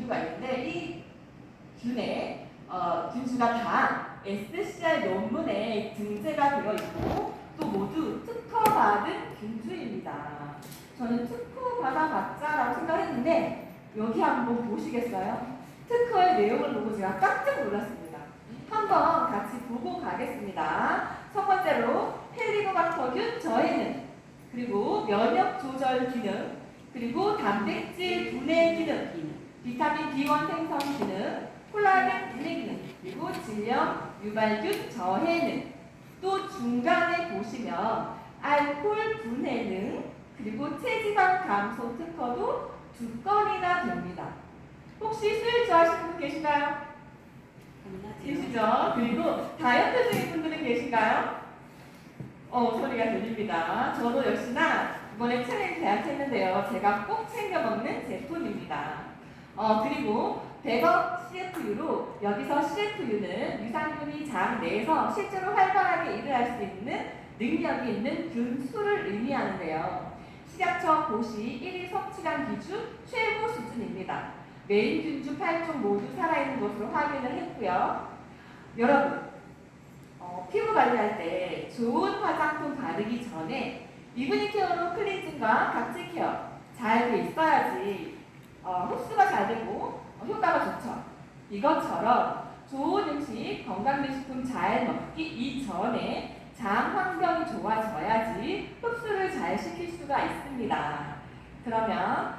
균수가 있는데 이 균수가 다 SCI 논문에 등재가 되어 있고 또 모두 특허받은 균수입니다. 저는 특허받아봤자라고 생각했는데 여기 한번 보시겠어요? 특허의 내용을 보고 제가 깜짝 놀랐습니다. 한번 같이 보고 가겠습니다. 첫 번째로 헬리코박터균 저해능, 그리고 면역 조절 기능, 그리고 단백질 분해 기능, 비타민 B1 생성 기능, 콜라겐 분해 기능, 그리고 질염 유발균 저해능. 또 중간에 보시면 알코올 분해능, 그리고 체지방 감소 특허도 2건이나 됩니다. 혹시 수일 좋아하시는 분 계신가요? 계시죠? 그리고 다이어트 중인 분들은 계신가요? 소리가 들립니다. 저도 역시나 이번에 챌린지 계약했는데요. 제가 꼭 챙겨 먹는 제품입니다. 그리고 100억 CFU로 여기서 CFU는 유산균이 장 내에서 실제로 활발하게 일을 할 수 있는 능력이 있는 균수를 의미하는데요. 식약처 고시 1일 섭취량 기준 최고 수준입니다. 메인 균주 8종 모두 살아있는 것으로 확인을 했고요. 여러분, 피부 관리할 때 좋은 화장품 바르기 전에 이브닝 케어로 클렌징과 각질 케어 잘 돼 있어야지 흡수가 잘 되고 효과가 좋죠. 이것처럼 좋은 음식, 건강기식품 잘 먹기 이전에 장 환경이 좋아져야지 흡수를 잘 시킬 수가 있습니다. 그러면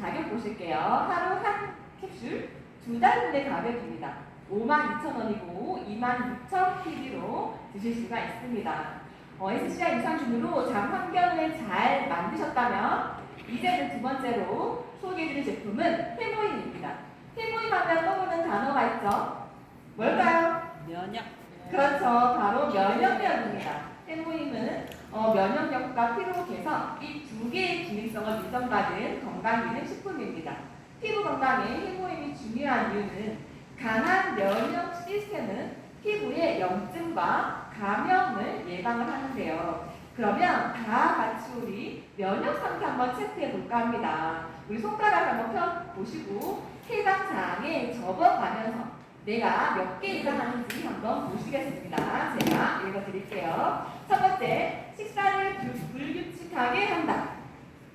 가격 보실게요. 하루 한 캡슐 2달분의 가격입니다. 52,000원이고 26,000PB로 드실 수가 있습니다. SCI 유산균으로 장 환경을 잘 만드셨다면 이제는 두 번째로 소개해드릴 제품은 해모임입니다. 해모임 하면 떠오르는 단어가 있죠? 뭘까요? 면역. 그렇죠. 바로 면역력입니다. 해모임은 면역력과 피로 개선 이 두 개의 기능성을 인정받은 건강기능 식품입니다. 피부 건강에 해모임이 중요한 이유는 강한 면역 시스템은 피부의 염증과 감염을 예방을 하는데요. 그러면 다 같이 우리 면역 상태 한번 체크해 볼까 합니다. 우리 손가락 한번 펴 보시고 해당 장에 접어가면서 내가 몇 개 이상 하는지 한번 보시겠습니다. 제가 읽어드릴게요. 첫 번째, 식사를 불규칙하게 한다.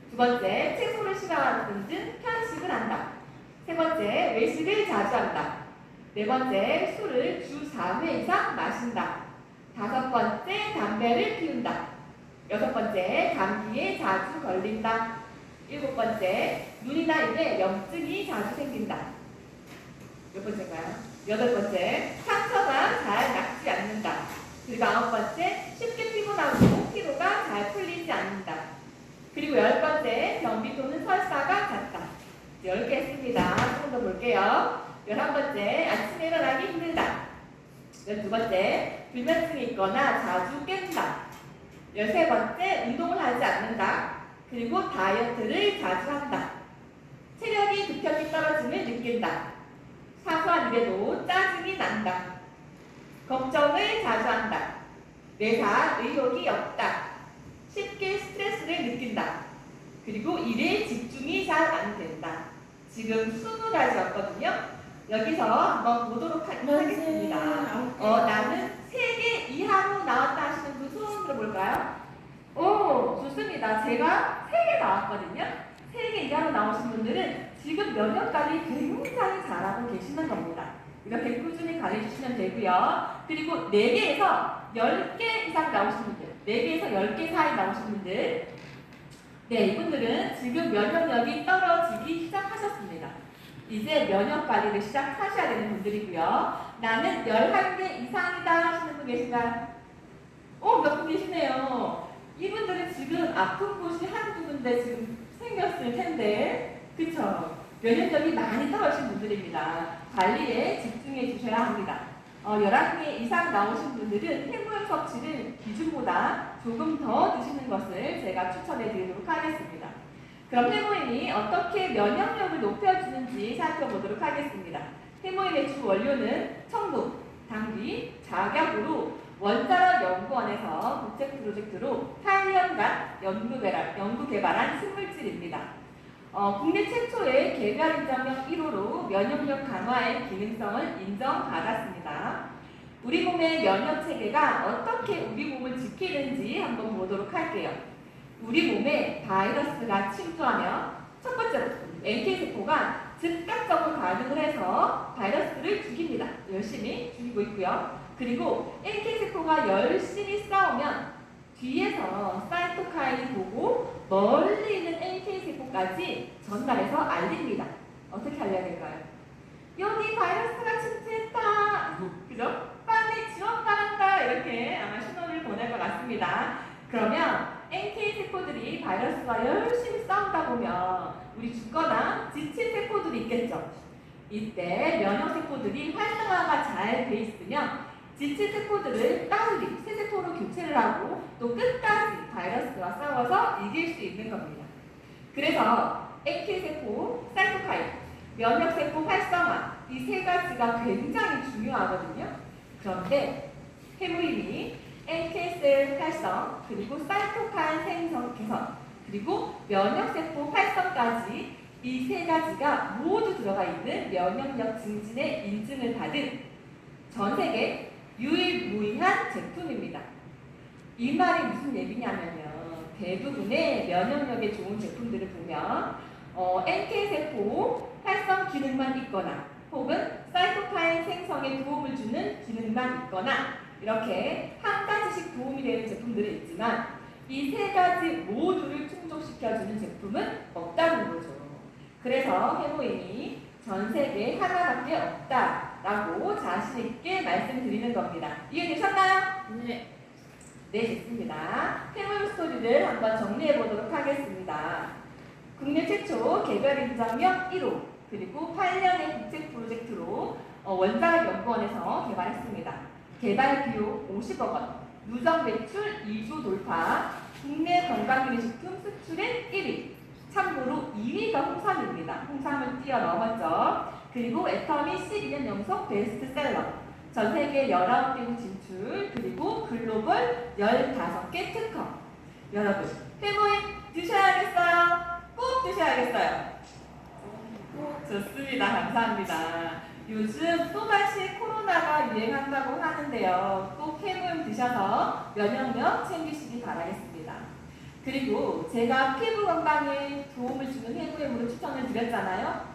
두 번째, 채소를 싫어하는 등 편식을 한다. 세 번째, 외식을 자주 한다. 네 번째, 술을 주 4회 이상 마신다. 다섯 번째, 담배를 피운다. 여섯 번째, 감기에 자주 걸린다. 일곱 번째, 눈이나 입에 염증이 자주 생긴다. 몇 번째인가요? 여덟 번째, 상처가 잘 낫지 않는다. 그리고 아홉 번째, 쉽게 피곤하고 피로가 잘 풀리지 않는다. 그리고 열 번째, 변비 또는 설사가 잦다. 10개 했습니다. 조금 더 볼게요. 11번째, 아침에 일어나기 힘들다. 12번째, 불면증이 있거나 자주 깬다. 13번째, 운동을 하지 않는다. 그리고 다이어트를 자주 한다. 체력이 급격히 떨어짐을 느낀다. 사소한 일에도 짜증이 난다. 걱정을 자주 한다. 매사 의욕이 없다. 쉽게 스트레스를 느낀다. 그리고 일에 집중이 잘 안 된다. 지금 20가지였거든요. 여기서 한번 보도록 하겠습니다. 나는 3개 이하로 나왔다 하시는 분 손 들어볼까요? 오, 좋습니다. 제가 3개 나왔거든요. 3개 이하로 나오신 분들은 지금 면역관리 굉장히 잘하고 계시는 겁니다. 이렇게 꾸준히 관리해주시면 되고요. 그리고 4개에서 10개 이상 나오신 분들, 4개에서 10개 사이 나오신 분들, 네, 이분들은 지금 면역력이 떨어지기 시작하셨습니다. 이제 면역관리를 시작하셔야 되는 분들이고요. 나는 11개 이상이다 하시는 분 계신가요? 몇 분 계시네요. 이분들은 지금 아픈 곳이 한두 군데 지금 생겼을 텐데, 그쵸? 면역력이 많이 떨어진 분들입니다. 관리에 집중해 주셔야 합니다. 11개 이상 나오신 분들은 해모임 섭취를 기준보다 조금 더 드시는 것을 제가 추천해 드리도록 하겠습니다. 그럼 해모임이 어떻게 면역력을 높여주는지 살펴보도록 하겠습니다. 해모임의 주 원료는 청동, 당귀, 작약으로 원자력 연구원에서 국제 프로젝트로 8년간 연구 개발한 식물질입니다. 국내 최초의 개별 인정력 1호로 면역력 강화의 기능성을 인정받았습니다. 우리 몸의 면역 체계가 어떻게 우리 몸을 지키는지 한번 보도록 할게요. 우리 몸에 바이러스가 침투하면 첫 번째로 NK세포가 즉각적으로 반응을 해서 바이러스를 죽입니다. 열심히 죽이고 있고요. 그리고 NK세포가 열심히 싸우면 뒤에서 사이토카인이 보고 멀리 있는 NK세포까지 전달해서 알립니다. 어떻게 알려야 될까요? 여기 바이러스가 침투했다. 그죠? 빨리 지원 바란다. 이렇게 아마 신호를 보낼 것 같습니다. 그러면 NK세포들이 바이러스와 열심히 싸우다 보면 우리 죽거나 지친 세포들이 있겠죠. 이때 면역세포들이 활성화가 잘 돼 있으면 지친 세포들을 빨리 새 세포로 교체를 하고 또 끝까지 바이러스와 싸워서 이길 수 있는 겁니다. 그래서 NK세포, 사이토카인, 면역세포 활성화 이 세 가지가 굉장히 중요하거든요. 그런데 해무임이 NK셀 활성, 그리고 사이토카인 생성 개선, 그리고 면역세포 활성까지 이 세 가지가 모두 들어가 있는 면역력 증진의 인증을 받은 전 세계 유일무이한 제품입니다. 이 말이 무슨 얘기냐면요. 대부분의 면역력에 좋은 제품들을 보면 NK세포 활성 기능만 있거나 혹은 사이토카인 생성에 도움을 주는 기능만 있거나 이렇게 한 가지씩 도움이 되는 제품들은 있지만 이 세 가지 모두를 충족시켜주는 제품은 없다는 거죠. 그래서 해모임이 전 세계에 하나밖에 없다라고 자신 있게 말씀드리는 겁니다. 이해되셨나요? 네. 네, 됐습니다. 해모임 스토리를 한번 정리해 보도록 하겠습니다. 국내 최초 개별 인정형 1호 그리고 8년의 국책 프로젝트로 원자력연구원에서 개발했습니다. 개발 비용 50억 원, 누적 매출 2조 돌파, 국내 건강기능식품 수출액 1위. 참고로 2위가 홍삼입니다. 홍삼을 뛰어넘었죠. 그리고 애터미 12년 연속 베스트셀러, 전 세계 19개국 진출, 그리고 글로벌 15개 특허. 여러분, 해모임 드셔야겠어요? 꼭 드셔야겠어요? 좋습니다. 감사합니다. 요즘 또다시 코로나가 유행한다고 하는데요. 꼭 해모임 드셔서 면역력 챙기시기 바라겠습니다. 그리고 제가 피부 건강에 도움을 주는 해모임으로 추천을 드렸잖아요.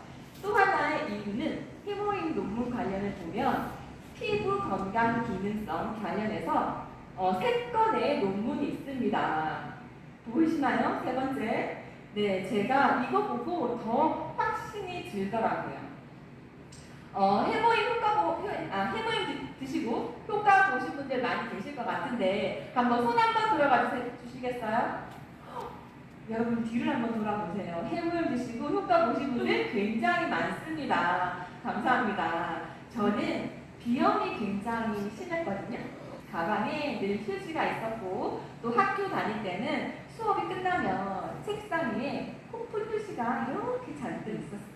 또 하나의 이유는 해모임 논문 관련을 보면 피부 건강 기능성 관련해서 3건의 논문이 있습니다. 보이시나요? 세 번째. 네, 제가 이거 보고 더 확신이 들더라고요. 해모임 해모임 드시고 효과 보신 분들 많이 계실 것 같은데 한번 손 한번 들어봐 주시겠어요? 여러분 뒤를 한번 돌아보세요. 해모임 드시고 효과 보신 분들 굉장히 많습니다. 감사합니다. 저는 비염이 굉장히 심했거든요. 가방에 늘 휴지가 있었고 또 학교 다닐 때는 수업이 끝나면 책상 위에 코풀 표시가 이렇게 잔뜩 있었습니다.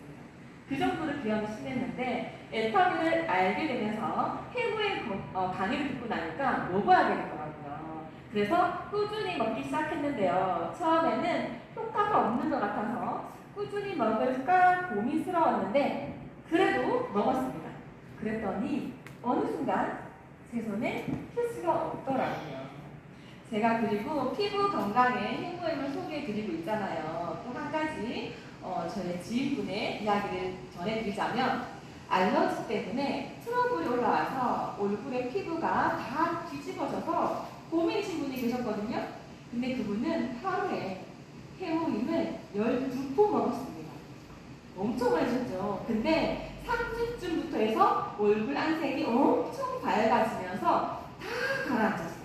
그 정도로 비염이 심했는데 애터미를 알게 되면서 해모임 강의를 듣고 나니까 먹어야 되겠더라고요. 그래서 꾸준히 먹기 시작했는데요. 처음에는 효과가 없는 것 같아서 꾸준히 먹을까 고민스러웠는데 그래도 먹었습니다. 그랬더니 어느 순간 제 손에 휴지가 없더라고요. 제가 그리고 피부 건강에 해모임을 소개해드리고 있잖아요. 또 한 가지 저의 지인분의 이야기를 전해드리자면 알러지 때문에 트러블이 올라와서 얼굴에 피부가 다 뒤집어져서 고민이신 분이 계셨거든요. 근데 그분은 하루에 해모임을 12포 먹었습니다. 엄청 많으셨죠. 근데 3주쯤부터 해서 얼굴 안색이 엄청 밝아지면서 다 가라앉았어요.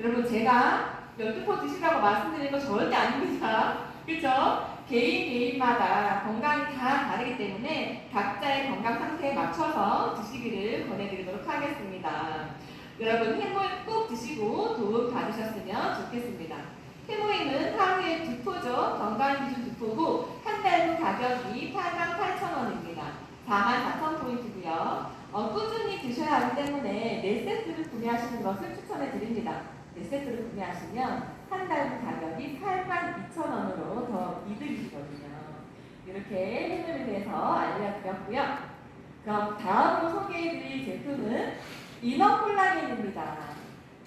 여러분 제가 12포 드시라고 말씀드리는 거 절대 아닙니다. 그렇죠? 개인마다 건강이 다 다르기 때문에 각자의 건강 상태에 맞춰서 드시기를 권해드리도록 하겠습니다. 여러분 해모임 꼭 드시고 도움 받으셨으면 좋겠습니다. 해모임은 하루에 2포죠. 건강기준 2포고 한 달 후 가격이 88,000원입니다. 44,000포인트고요. 꾸준히 드셔야 하기 때문에 4세트를 구매하시는 것을 추천해 드립니다. 4세트를 구매하시면 한 달 후 가격이 82,000원으로 더 이득이거든요. 이렇게 해모임에 대해서 알려드렸고요. 그럼 다음으로 소개해드릴 제품은 이너 콜라겐입니다.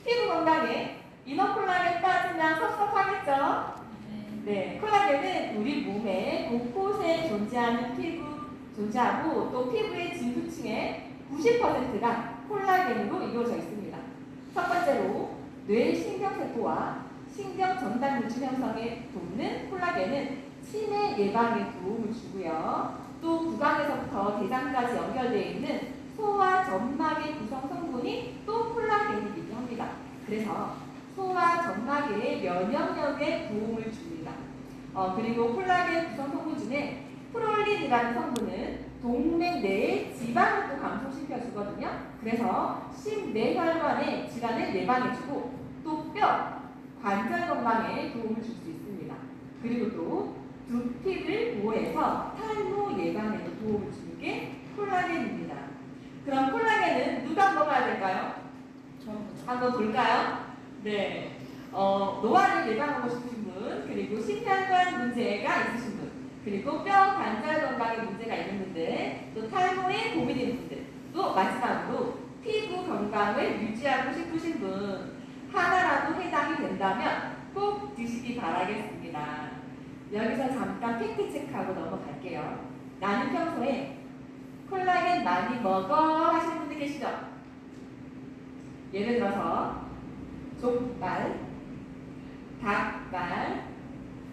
피부 건강에 이너 콜라겐 빠지면 섭섭하겠죠? 네, 콜라겐은 우리 몸에 곳곳에 존재하고 또 피부의 진두층의 90%가 콜라겐으로 이루어져 있습니다. 첫 번째로 뇌 신경세포와 신경 전달 물질 형성에 돕는 콜라겐은 치매 예방에 도움을 주고요. 또 구강에서부터 대장까지 연결되어 있는 소화 점막의 구성 성분이 또 콜라겐이기도 합니다. 그래서 소화 점막의 면역력에 도움을 줍니다. 그리고 콜라겐 구성 성분 중에 프롤린이라는 성분은 동맥 내의 지방을 또 감소시켜 주거든요. 그래서 심뇌혈관의 질환을 예방해주고 또 뼈, 관절 건강에 도움을 줄 수 있습니다. 그리고 또 두피를 보호해서 탈모 예방에도 도움을 주는 게 콜라겐입니다. 그럼 콜라겐은 누가 먹어야 될까요? 한번 볼까요? 네. 노화를 예방하고 싶으신 분, 그리고 심혈관 문제가 있으신 분, 그리고 뼈 관절 건강에 문제가 있는 분들, 또 탈모에 고민인 분들, 또 마지막으로 피부 건강을 유지하고 싶으신 분 하나라도 해당이 된다면 꼭 드시기 바라겠습니다. 여기서 잠깐 팩트 체크하고 넘어갈게요. 나는 평소에 콜라겐 많이 먹어 하시는 분들 계시죠? 예를 들어서 족발, 닭발,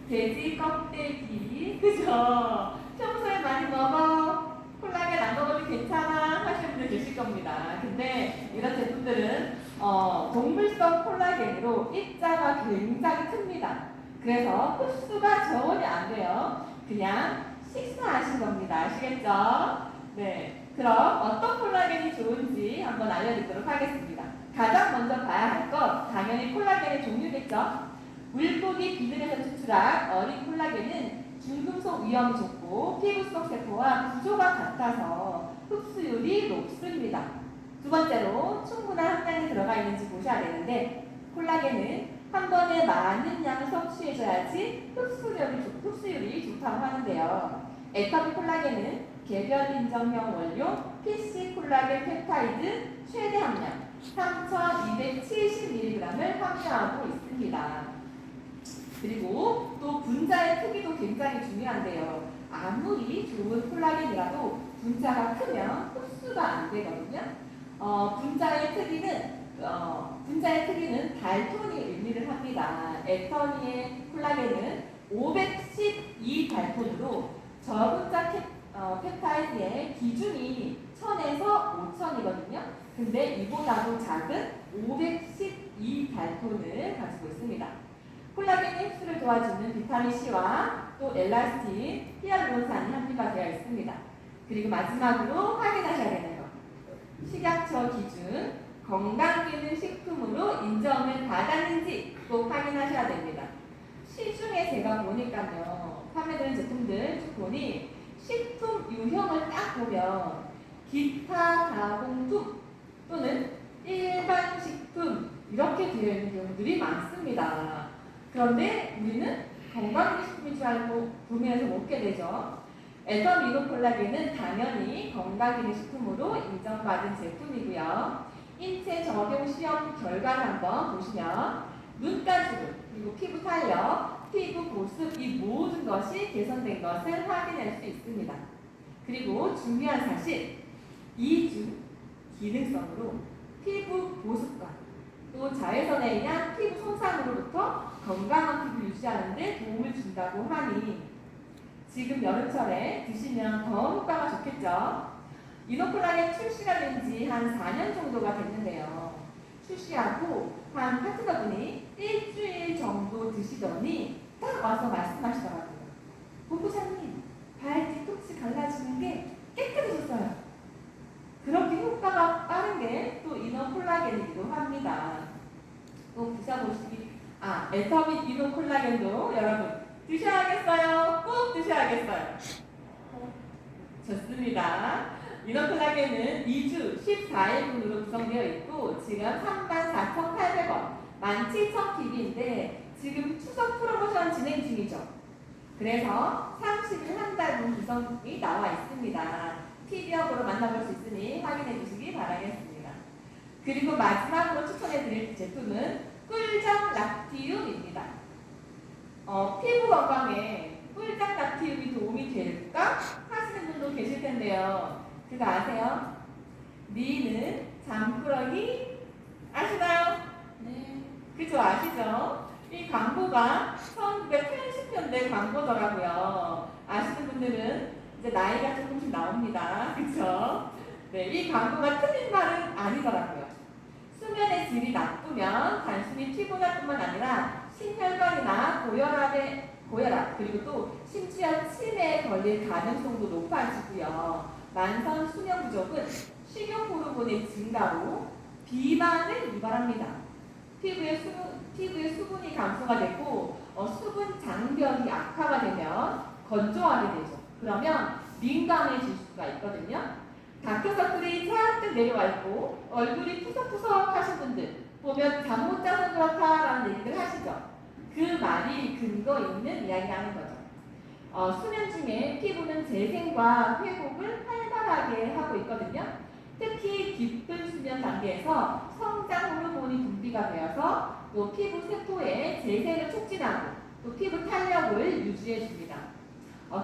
돼지 껍데기, 그죠? 평소에 많이 먹어, 콜라겐 안 먹어도 괜찮아 하시는 분들 계실 겁니다. 근데 이런 제품들은 동물성 콜라겐으로 입자가 굉장히 큽니다. 그래서 흡수가 전혀 안 돼요. 그냥 식사하신 겁니다. 아시겠죠? 네. 그럼 어떤 콜라겐이 좋은지 한번 알려드리도록 하겠습니다. 가장 먼저 봐야 할 것 당연히 콜라겐의 종류겠죠. 물고기 비늘에서 추출한 어린 콜라겐은 중금속 위험이 좋고 피부 속 세포와 구조가 같아서 흡수율이 높습니다. 두 번째로 충분한 함량이 들어가 있는지 보셔야 되는데 콜라겐은 한 번에 많은 양을 섭취해줘야지 흡수율이 좋다고 하는데요. 에터비 콜라겐은 개별 인정형 원료 PC 콜라겐 펩타이드 최대 함량 3270mg을 함유하고 있습니다. 그리고 또 분자의 크기도 굉장히 중요한데요. 아무리 좋은 콜라겐이라도 분자가 크면 흡수가 안 되거든요. 분자의 크기는 달톤이 의미를 합니다. 에터니의 콜라겐은 512 달톤으로 저분자 펩타이드의 기준이 1000에서 5000이거든요. 근데 이보다도 작은 512 달톤을 가지고 있습니다. 콜라겐의 흡수를 도와주는 비타민C와 또 엘라스틴, 히알루론산이 함유가 되어 있습니다. 그리고 마지막으로 확인하셔야 되는 것. 식약처 기준 건강기능식품으로 인정을 받았는지 꼭 확인하셔야 됩니다. 시중에 제가 보니까요. 판매되는 제품들 쭉 보니 식품 유형을 딱 보면 기타 가공품 또는 일반 식품 이렇게 되어 있는 경우들이 많습니다. 그런데 우리는 건강기능식품인 줄 알고 구매해서 먹게 되죠. 에터미노 콜라겐은 당연히 건강기능식품으로 인정받은 제품이고요. 인체 적용 시험 결과를 한번 보시면 눈가주름, 그리고 피부 탄력, 피부 보습 이 모든 것이 개선된 것을 확인할 수 있습니다. 그리고 중요한 사실, 이주 기능성으로 피부 보습과 또 자외선에 의한 피부 손상으로부터 건강한 피부 유지하는 데 도움을 준다고 하니 지금 여름철에 드시면 더 효과가 좋겠죠. 이노콜라겐 출시가 된 지 한 4년 정도가 됐는데요. 출시하고 한 파트너분이 일주일 정도 드시더니 딱 와서 말씀하시더라고요. 본부장님, 발 뒤통수 갈라지는 게 깨끗해졌어요. 그렇게 효과가 빠른 게 또 이노콜라겐이기도 합니다. 또 드셔보시기, 에터빈 이노콜라겐도 여러분 드셔야겠어요. 꼭 드셔야겠어요. 좋습니다. 이노콜라겐은 2주 14일분으로 구성되어 있고 지금 34,800원, 17,000PB인데 지금 추석 프로모션 진행 중이죠. 그래서 30일 한 달분 구성이 나와 있습니다. PD업으로 만나볼 수 있으니 확인해 주시기 바라겠습니다. 그리고 마지막으로 추천해 드릴 제품은 꿀장 락티움입니다. 피부 건강에 꿀장 락티움이 도움이 될까 하시는 분도 계실 텐데요. 그거 아세요? 미는 잠꾸러기 아시나요? 네. 그죠? 아시죠? 이 광고가 1980년대 광고더라고요. 아시는 분들은 이제 나이가 조금씩 나옵니다. 그쵸? 네, 이 광고가 틀린 말은 아니더라고요. 수면의 질이 나쁘면 단순히 피곤할뿐만 아니라 심혈관이나 고혈압 그리고 또 심지어 치매에 걸릴 가능성도 높아지고요. 만성 수면 부족은 식욕 호르몬의 증가로 비만을 유발합니다. 피부에 수분이 감소가 되고 수분 장벽이 악화가 되면 건조하게 되죠. 그러면 민감해질 수가 있거든요. 다크서클이 잔뜩 내려와 있고 얼굴이 푸석푸석 하신 분들 보면 잠 못 자서 그렇다라는 얘기를 하시죠. 그 말이 근거 있는 이야기라는 거죠. 수면 중에 피부는 재생과 회복을 활발하게 하고 있거든요. 특히 깊은 수면 단계에서 성장 호르몬이 분비가 되어서 또 피부 세포의 재생을 촉진하고 또 피부 탄력을 유지해 줍니다.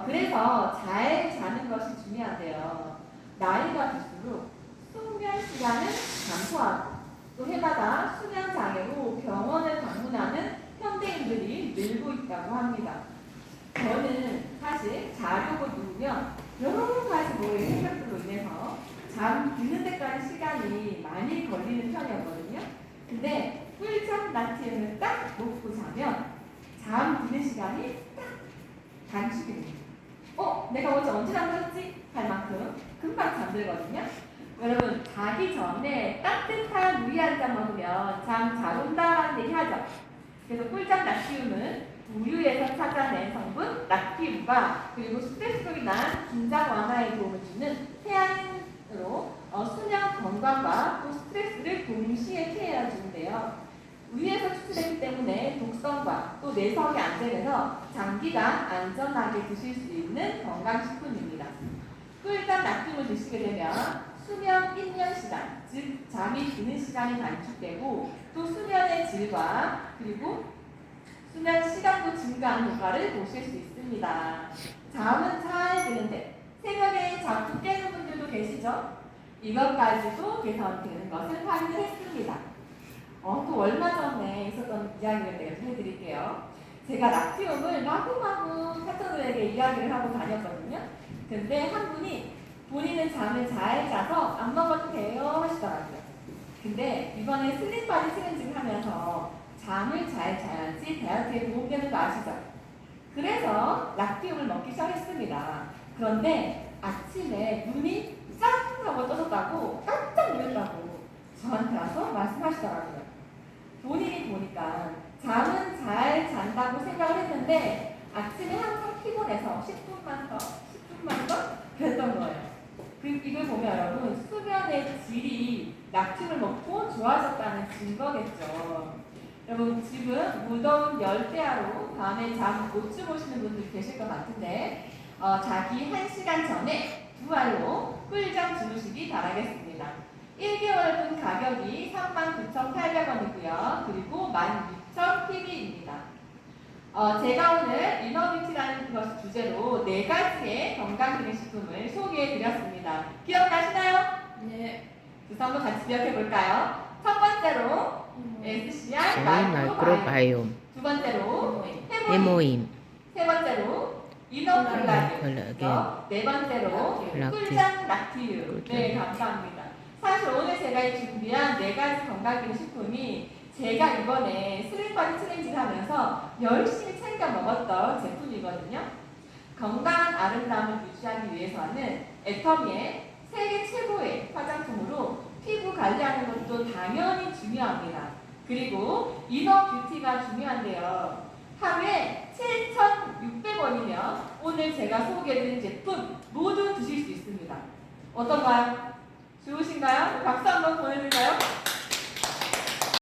그래서 잘 자는 것이 중요한데요. 나이가 들수록 수면 시간은 감소하고 또 해마다 수면 장애로 병원을 방문하는 현대인들이 늘고 있다고 합니다. 저는 사실 자려고 누우면 여러 가지 뭐의 생각들로 인해서 잠 드는 데까지 시간이 많이 걸리는 편이었거든요. 근데 꿀잠 나티움을 딱 놓고 자면 잠 드는 시간이 딱 단축이 됩니다. 내가 어제 언제 잠들었지? 할 만큼 금방 잠들거든요. 여러분 자기 전에 따뜻한 우유 한 잔 먹으면 잠 잘 온다라는 얘기 하죠. 그래서 꿀잠 나티움은 우유에서 찾아낸 성분 락티움과 그리고 스트레스로 인한 긴장 완화에 도움을 주는 태양으로 수면 건강과 또 스트레스를 동시에 케어해 주는데요. 우유에서 추출되기 때문에 독성과 또 내성이 안 되면서 장기간 안전하게 드실 수 있는 건강식품입니다. 꿀잠 락티움을 드시게 되면 수면 입면 시간, 즉 잠이 드는 시간이 단축되고 또 수면의 질과 그리고 수면 시간도 증가하는 효과를 보실 수 있습니다. 잠은 잘 드는데 새벽에 자꾸 깨는 분들도 계시죠? 이것까지도 개선되는 것을 확인을 했습니다. 또 얼마 전에 있었던 이야기를 내가 좀 해드릴게요. 제가 락티움을 마구마구 파트너에게 이야기를 하고 다녔거든요. 근데 한 분이 본인은 잠을 잘 자서 안 먹어도 돼요 하시더라고요. 근데 이번에 슬림바디 챌린지를 하면서 잠을 잘 자야지 다이어트에 도움되는 거 아시죠? 그래서 락티움을 먹기 시작했습니다. 그런데 아침에 눈이 짠 하고 떠졌다고 깜짝 놀랐다고 저한테 와서 말씀하시더라고요. 본인이 보니까 잠은 잘 잔다고 생각을 했는데 아침에 항상 피곤해서 10분만 더 그랬던 거예요. 이걸 보면 여러분 수면의 질이 락티움을 먹고 좋아졌다는 증거겠죠. 여러분 지금 무더운 열대야로 밤에 잠 못 주무시는 분들 계실 것 같은데 자기 1시간 전에 두 알로 꿀잠 주무시기 바라겠습니다. 1개월분 가격이 39,800원이고요. 그리고 16,000PB입니다. 제가 오늘 이너뷰티라는 것 주제로 4가지의 건강기능식품을 소개해드렸습니다. 기억나시나요? 네. 그래서 한번 같이 기억해볼까요? 첫 번째로 SCR 마이크로바이옴, 마이크로바이옴, 두 번째로 해모임, 세 번째로 이너콜라겐, 콜라겐, 네 번째로 락티움. 꿀잠 락티움. 네, 감사합니다. 사실 오늘 제가 준비한 4가지 건강기능식품이 제가 이번에 슬림바디 챌린지를 하면서 열심히 챙겨 먹었던 제품이거든요. 건강한 아름다움을 유지하기 위해서는 애터미의 세계 최고의 화장품으로 피부 관리하는 것도 당연히 중요합니다. 그리고 이너뷰티가 중요한데요. 하루에 7,600원이면 오늘 제가 소개해드린 제품 모두 드실 수 있습니다. 어떤가요? 좋으신가요? 박수 한번 보내드릴까요?